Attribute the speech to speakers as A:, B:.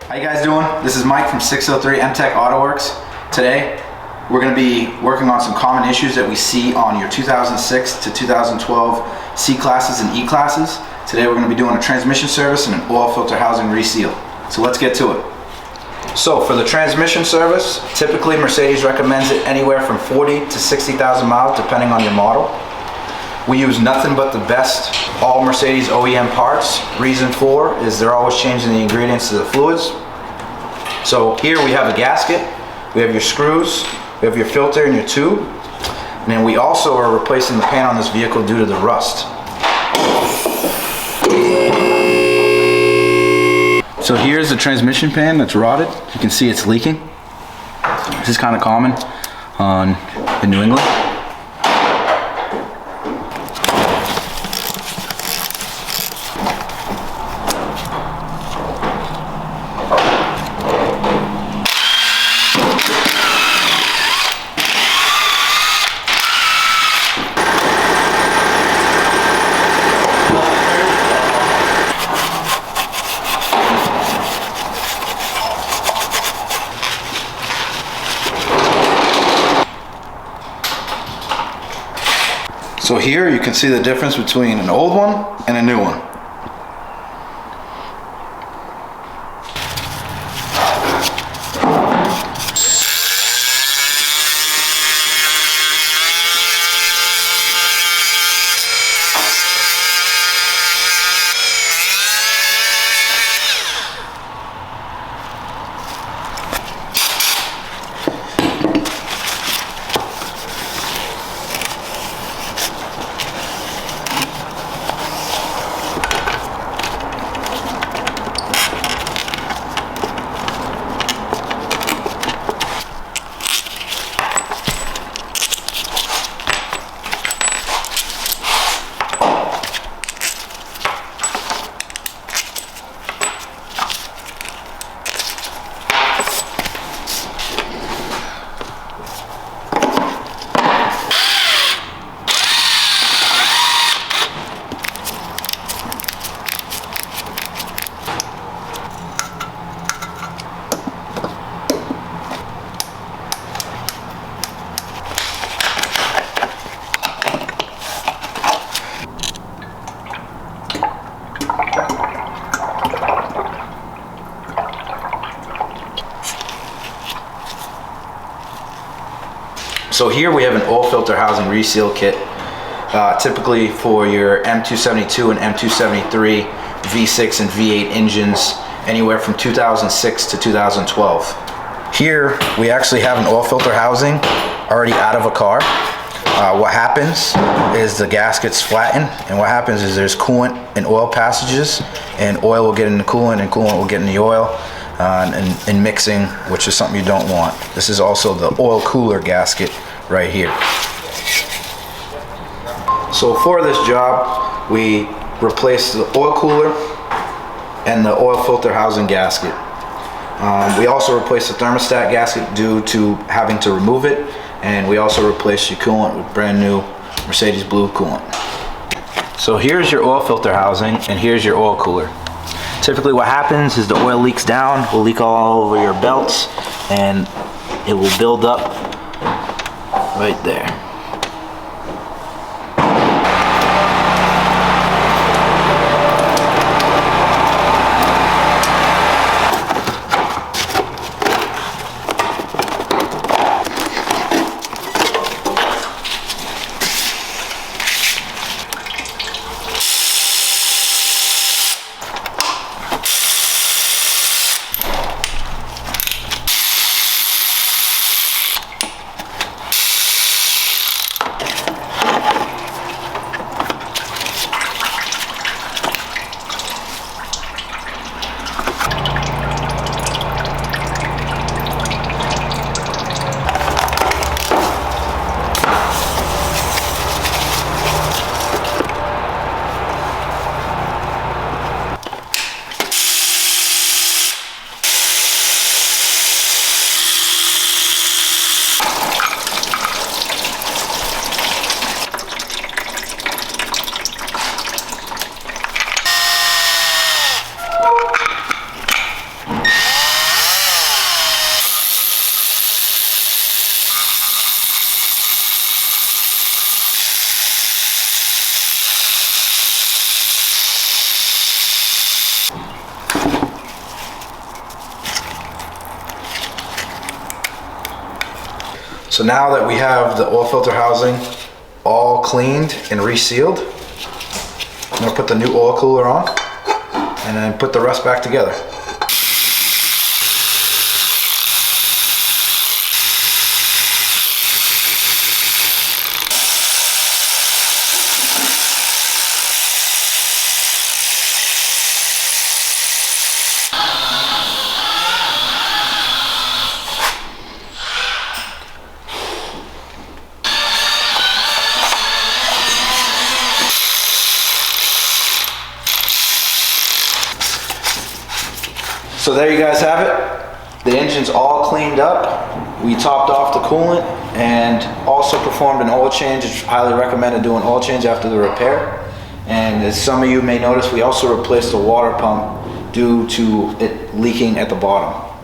A: How you guys doing? This is Mike from 603 MTech Autowerks. Today, we're going to be working on some common issues that we see on your 2006 to 2012 C-Classes and E-Classes. Today we're going to be doing a transmission service and an oil filter housing reseal. So let's get to it. So for the transmission service, typically Mercedes recommends it anywhere from 40 to 60,000 miles depending on your model. We use nothing but the best all Mercedes OEM parts. Reason for is they're always changing the ingredients to the fluids. So here we have a gasket, we have your screws, we have your filter and your tube, and then we also are replacing the pan on this vehicle due to the rust. So here's the transmission pan that's rotted. You can see it's leaking. This is kind of common in New England. So here you can see the difference between an old one and a new one. So here we have an oil filter housing reseal kit, typically for your M272 and M273 V6 and V8 engines, anywhere from 2006 to 2012. Here we actually have an oil filter housing already out of a car. What happens is the gasket's flattened, and what happens is there's coolant and oil passages, and oil will get in the coolant and coolant will get in the oil. And mixing, which is something you don't want. This is also the oil cooler gasket right here. So for this job, we replaced the oil cooler and the oil filter housing gasket. We also replaced the thermostat gasket due to having to remove it, and we also replaced your coolant with brand new Mercedes blue coolant. So here's your oil filter housing, and here's your oil cooler. Typically what happens is the oil leaks down, will leak all over your belts, and it will build up right there. So now that we have the oil filter housing all cleaned and resealed, I'm gonna put the new oil cooler on and then put the rest back together. So there you guys have it. The engine's all cleaned up. We topped off the coolant and also performed an oil change. It's highly recommended doing oil change after the repair. And as some of you may notice, we also replaced the water pump due to it leaking at the bottom.